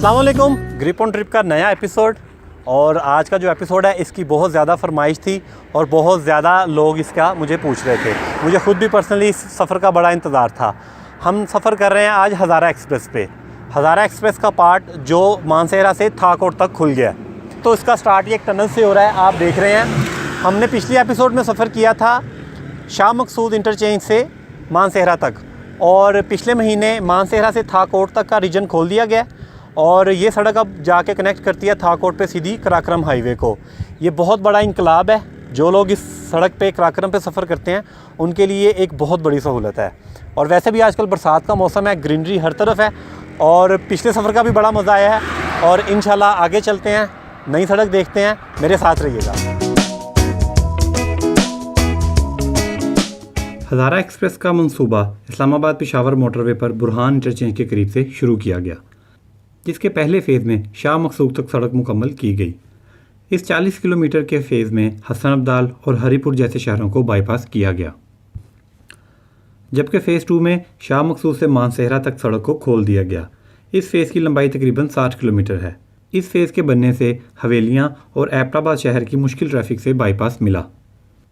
अस्सलाम वालेकुम। Grip on trip का नया एपिसोड और आज का जो एपिसोड है इसकी बहुत ज़्यादा फरमाइश थी और बहुत ज़्यादा लोग इसका मुझे पूछ रहे थे। मुझे ख़ुद भी पर्सनली इस सफ़र का बड़ा इंतज़ार था। हम सफ़र कर रहे हैं आज हज़ारा एक्सप्रेस पे। हज़ारा एक्सप्रेस का पार्ट जो मानसेहरा से थाकोट तक खुल गया, तो इसका स्टार्ट ये एक टनल से हो रहा है। आप देख रहे हैं, हमने पिछले एपिसोड में सफ़र किया था शाह मकसूद इंटरचेंज से मानसेहरा तक, और पिछले महीने मानसेहरा से थाकोट तक का रीजन खोल दिया गया और ये सड़क अब जाके कनेक्ट करती है थाकोट पे सीधी कराक्रम हाईवे को। ये बहुत बड़ा इंकलाब है। जो लोग इस सड़क पे कराक्रम पे सफ़र करते हैं उनके लिए एक बहुत बड़ी सहूलत है। और वैसे भी आजकल बरसात का मौसम है, ग्रीनरी हर तरफ है और पिछले सफ़र का भी बड़ा मज़ा आया है। और इंशाल्लाह आगे चलते हैं, नई सड़क देखते हैं, मेरे साथ रहिएगा। हज़ारा एक्सप्रेस का मंसूबा इस्लामाबाद पेशावर मोटरवे पर बुरहान इंटरचेंज के करीब से शुरू किया गया, जिसके पहले फ़ेज़ में शाह मकसूद तक सड़क मुकम्मल की गई। इस 40 किलोमीटर के फ़ेज़ में हसन अब्दाल और हरीपुर जैसे शहरों को बाईपास किया गया, जबकि फ़ेज़ 2 में शाह मकसूद से मानसेहरा तक सड़क को खोल दिया गया। इस फ़ेज़ की लंबाई तकरीबन 60 किलोमीटर है। इस फ़ेज़ के बनने से हवेलियाँ और एबटाबाद शहर की मुश्किल ट्रैफिक से बाईपास मिला,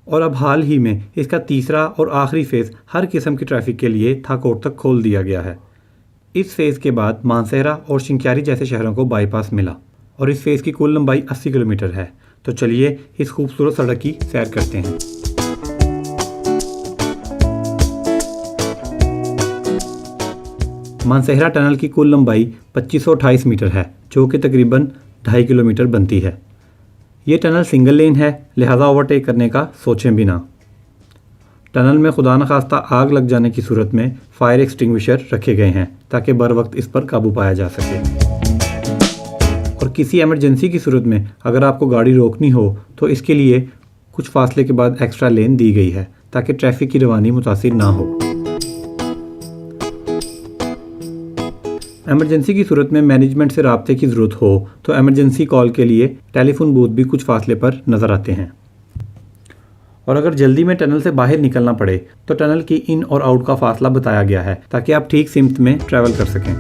और अब हाल ही में इसका तीसरा और आखिरी फ़ेज़ हर किस्म की ट्रैफिक के लिए थाकोट तक खोल दिया गया है। इस फ़ेज़ के बाद मानसेहरा और शिंक्यारी जैसे शहरों को बाईपास मिला और इस फ़ेज़ की कुल लंबाई 80 किलोमीटर है। तो चलिए इस खूबसूरत सड़क की सैर करते हैं। मानसेहरा टनल की कुल लंबाई 2528 मीटर है, जो कि तकरीबन 2.5 किलोमीटर बनती है। ये टनल सिंगल लेन है, लिहाजा ओवरटेक करने का सोचें भी ना। टनल में खुदा न खास्ता आग लग जाने की सूरत में फायर एक्सटिंग्विशर रखे गए हैं ताकि बर वक्त इस पर काबू पाया जा सके। और किसी एमरजेंसी की सूरत में अगर आपको गाड़ी रोकनी हो तो इसके लिए कुछ फासले के बाद एक्स्ट्रा लेन दी गई है ताकि ट्रैफिक की रवानी मुतासिर ना हो। एमरजेंसी की सूरत में मैनेजमेंट से राब्ते की ज़रूरत हो तो एमरजेंसी कॉल के लिए टेलीफोन बूथ भी कुछ फासले पर नज़र आते हैं। और अगर जल्दी में टनल से बाहर निकलना पड़े तो टनल की इन और आउट का फासला बताया गया है ताकि आप ठीक सिमत में ट्रैवल कर सकें।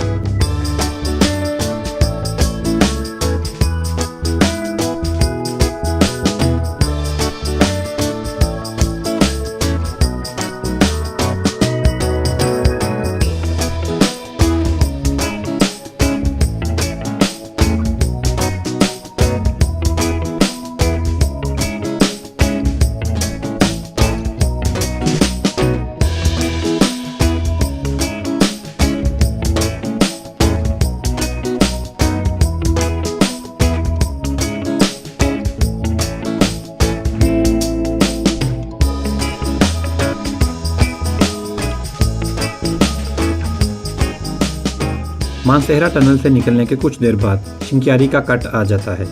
मानसेहरा टनल से निकलने के कुछ देर बाद शिंक्यारी का कट आ जाता है।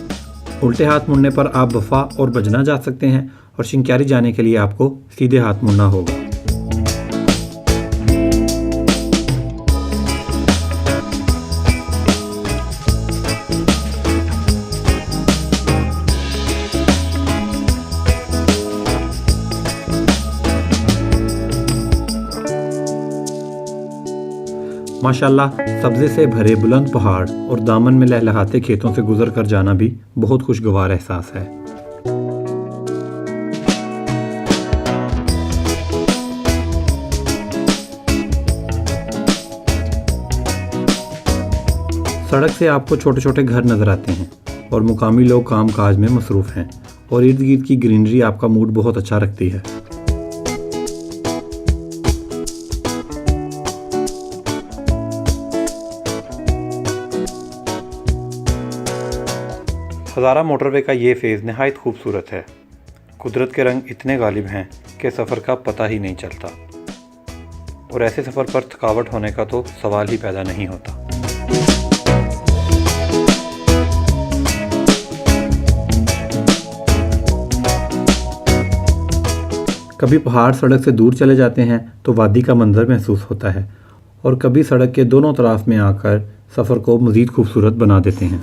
उल्टे हाथ मुड़ने पर आप वफा और बजना जा सकते हैं और शिंक्यारी जाने के लिए आपको सीधे हाथ मुड़ना होगा। माशाल्लाह सब्ज़े से भरे बुलंद पहाड़ और दामन में लहलहाते खेतों से गुजर कर जाना भी बहुत खुशगवार एहसास है। सड़क से आपको छोटे छोटे घर नज़र आते हैं और मुकामी लोग काम काज में मसरूफ़ हैं और इर्द गिर्द की ग्रीनरी आपका मूड बहुत अच्छा रखती है। हज़ारा मोटरवे का ये फ़ेज़ नहायत खूबसूरत है। कुदरत के रंग इतने गालिब हैं कि सफ़र का पता ही नहीं चलता, और ऐसे सफ़र पर थकावट होने का तो सवाल ही पैदा नहीं होता। कभी पहाड़ सड़क से दूर चले जाते हैं तो वादी का मंजर महसूस होता है, और कभी सड़क के दोनों तरफ में आकर सफ़र को मज़ीद खूबसूरत बना देते हैं।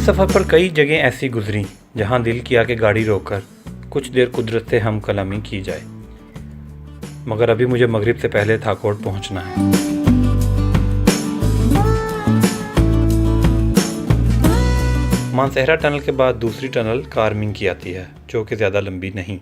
इस सफ़र पर कई जगह ऐसी गुजरी जहां दिल किया कि गाड़ी रोककर कुछ देर कुदरत से हम कलामी की जाए, मगर अभी मुझे मगरिब से पहले थाकोट पहुंचना है। मानसहरा टनल के बाद दूसरी टनल कारमिंग की आती है, जो कि ज़्यादा लंबी नहीं।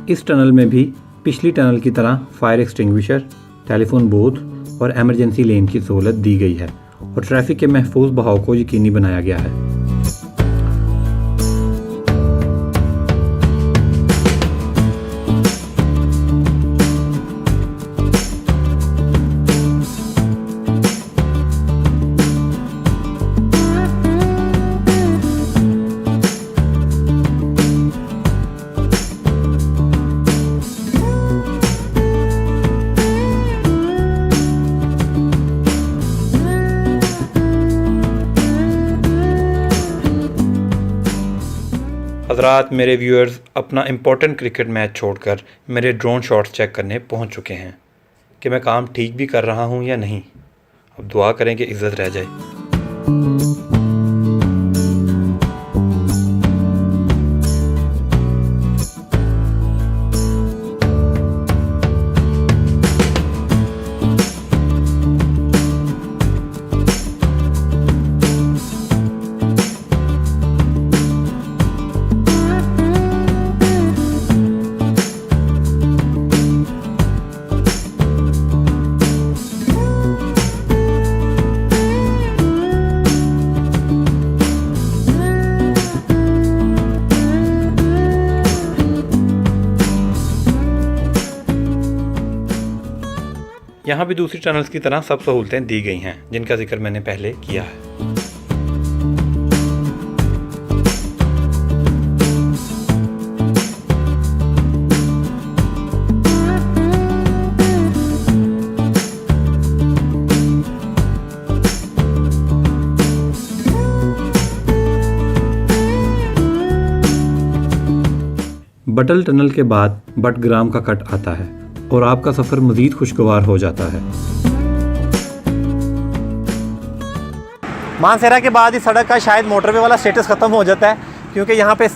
इस टनल में भी पिछली टनल की तरह फायर एक्सटिंग्विशर, टेलीफोन बूथ और एमरजेंसी लेन की सहूलत दी गई है और ट्रैफिक के महफूज बहाव को यकीनी बनाया गया है। हज़रात, मेरे व्यूअर्स अपना इम्पोर्टेंट क्रिकेट मैच छोड़कर मेरे ड्रोन शॉट्स चेक करने पहुंच चुके हैं कि मैं काम ठीक भी कर रहा हूं या नहीं। अब दुआ करें कि इज़्ज़त रह जाए। यहाँ भी दूसरी टनल्स की तरह सब सहूलतें दी गई हैं जिनका जिक्र मैंने पहले किया है। बटल टनल के बाद बटग्राम का कट आता है और आपका सफ़र मज़ीद खुशगवार हो जाता है। मानसहरा के बाद इस सड़क का शायद मोटरवे वाला स्टेटस ख़त्म हो जाता है, क्योंकि यहाँ पे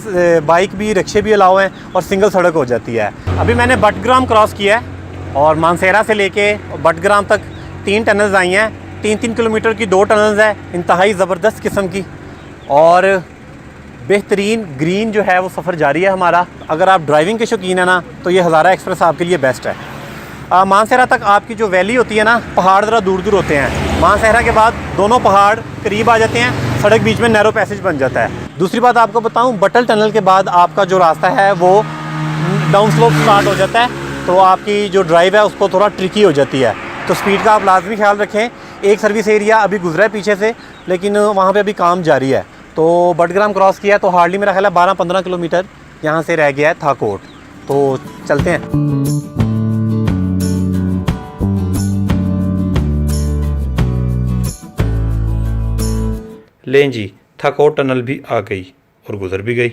बाइक भी, रिक्शे भी अलाउ हैं और सिंगल सड़क हो जाती है। अभी मैंने बटग्राम क्रॉस किया है और मानसहरा से लेके बटग्राम तक 3 टनल्स आई हैं। 3-3 किलोमीटर की 2 टनल्स हैं, इंतहाई ज़बरदस्त किस्म की, और बेहतरीन ग्रीन जो है वो सफ़र जारी है हमारा। अगर आप ड्राइविंग के शौकीन है ना, तो ये हज़ारा एक्सप्रेस आपके लिए बेस्ट है। मानसहरा तक आपकी जो वैली होती है ना, पहाड़ ज़रा दूर दूर होते हैं। मानसहरा के बाद दोनों पहाड़ करीब आ जाते हैं, सड़क बीच में नैरो पैसेज बन जाता है। दूसरी बात आपको बताऊं, बटल टनल के बाद आपका जो रास्ता है वो डाउन स्लोप स्टार्ट हो जाता है, तो आपकी जो ड्राइव है उसको थोड़ा ट्रिकी हो जाती है, तो स्पीड का आप लाजमी ख्याल रखें। एक सर्विस एरिया अभी गुजरा है पीछे से, लेकिन वहाँ पर अभी काम जारी है। तो बटग्राम क्रॉस किया तो हार्डली मेरा ख्याल है 12-15 किलोमीटर यहाँ से रह गया है थाकोट। तो चलते हैं। लें जी, थाकोट टनल भी आ गई और गुजर भी गई।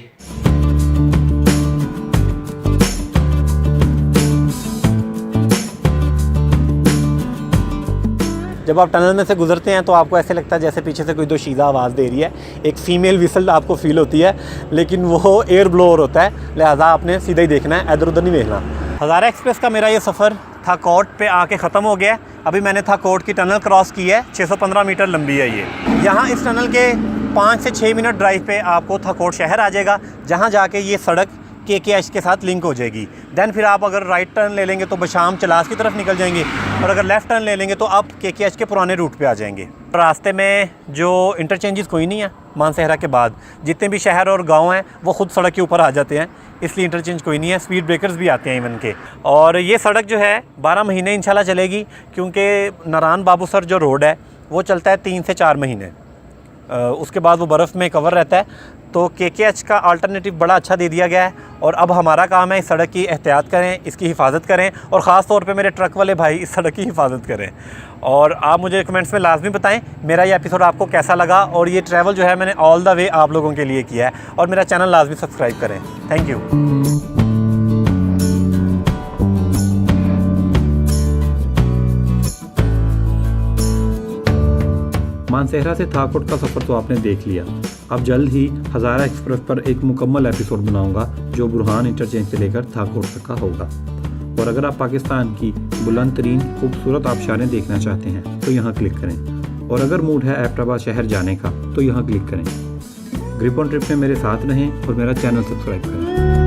जब आप टनल में से गुजरते हैं तो आपको ऐसे लगता है जैसे पीछे से कोई दोशीज़ा आवाज़ दे रही है। एक फ़ीमेल विसल आपको फ़ील होती है, लेकिन वो एयर ब्लोअर होता है, लिहाजा आपने सीधा ही देखना है, इधर उधर नहीं देखना। हज़ारा एक्सप्रेस का मेरा ये सफ़र थाकोट पे आके ख़त्म हो गया। अभी मैंने थाकोट की टनल क्रॉस की है, 615 मीटर लंबी है ये। यहाँ इस टनल के 5 से 6 मिनट ड्राइव पे आपको थाकोट शहर आ जाएगा, जहाँ जाके ये सड़क KKH के साथ लिंक हो जाएगी। दैन फिर आप अगर राइट टर्न ले लेंगे तो बशाम चलास की तरफ निकल जाएंगे, और अगर लेफ़्ट टर्न ले लेंगे तो आप KKH के पुराने रूट पे आ जाएंगे। रास्ते में जो इंटरचेंजेस कोई नहीं है मानसहरा के बाद, जितने भी शहर और गांव हैं वो ख़ुद सड़क के ऊपर आ जाते हैं, इसलिए इंटरचेंज कोई नहीं है। स्पीड ब्रेकर्स भी आते हैं इवन के। और ये सड़क जो है 12 महीने इंशाल्लाह चलेगी, क्योंकि नारायण बाबूसर जो रोड है वो चलता है 3 से 4 महीने, उसके बाद वो बर्फ़ में कवर रहता है। तो KKH का अल्टरनेटिव बड़ा अच्छा दे दिया गया है और अब हमारा काम है इस सड़क की एहतियात करें, इसकी हिफाजत करें और ख़ास तौर पे मेरे ट्रक वाले भाई इस सड़क की हिफाजत करें। और आप मुझे कमेंट्स में लाजमी बताएं मेरा ये एपिसोड आपको कैसा लगा, और ये ट्रैवल जो है मैंने ऑल द वे आप लोगों के लिए किया है। और मेरा चैनल लाजमी सब्सक्राइब करें। Thank you. मानसेहरा से थाकोट का सफ़र तो आपने देख लिया। अब जल्द ही हज़ारा एक्सप्रेस पर एक मुकम्मल एपिसोड बनाऊंगा जो बुरहान इंटरचेंज से लेकर थाकोट तक का होगा। और अगर आप पाकिस्तान की बुलंद तरीन खूबसूरत आबशारें देखना चाहते हैं तो यहाँ क्लिक करें, और अगर मूड है एबटाबाद शहर जाने का तो यहाँ क्लिक करें। ग्रिप ऑन ट्रिप में मेरे साथ रहें और मेरा चैनल सब्सक्राइब करें।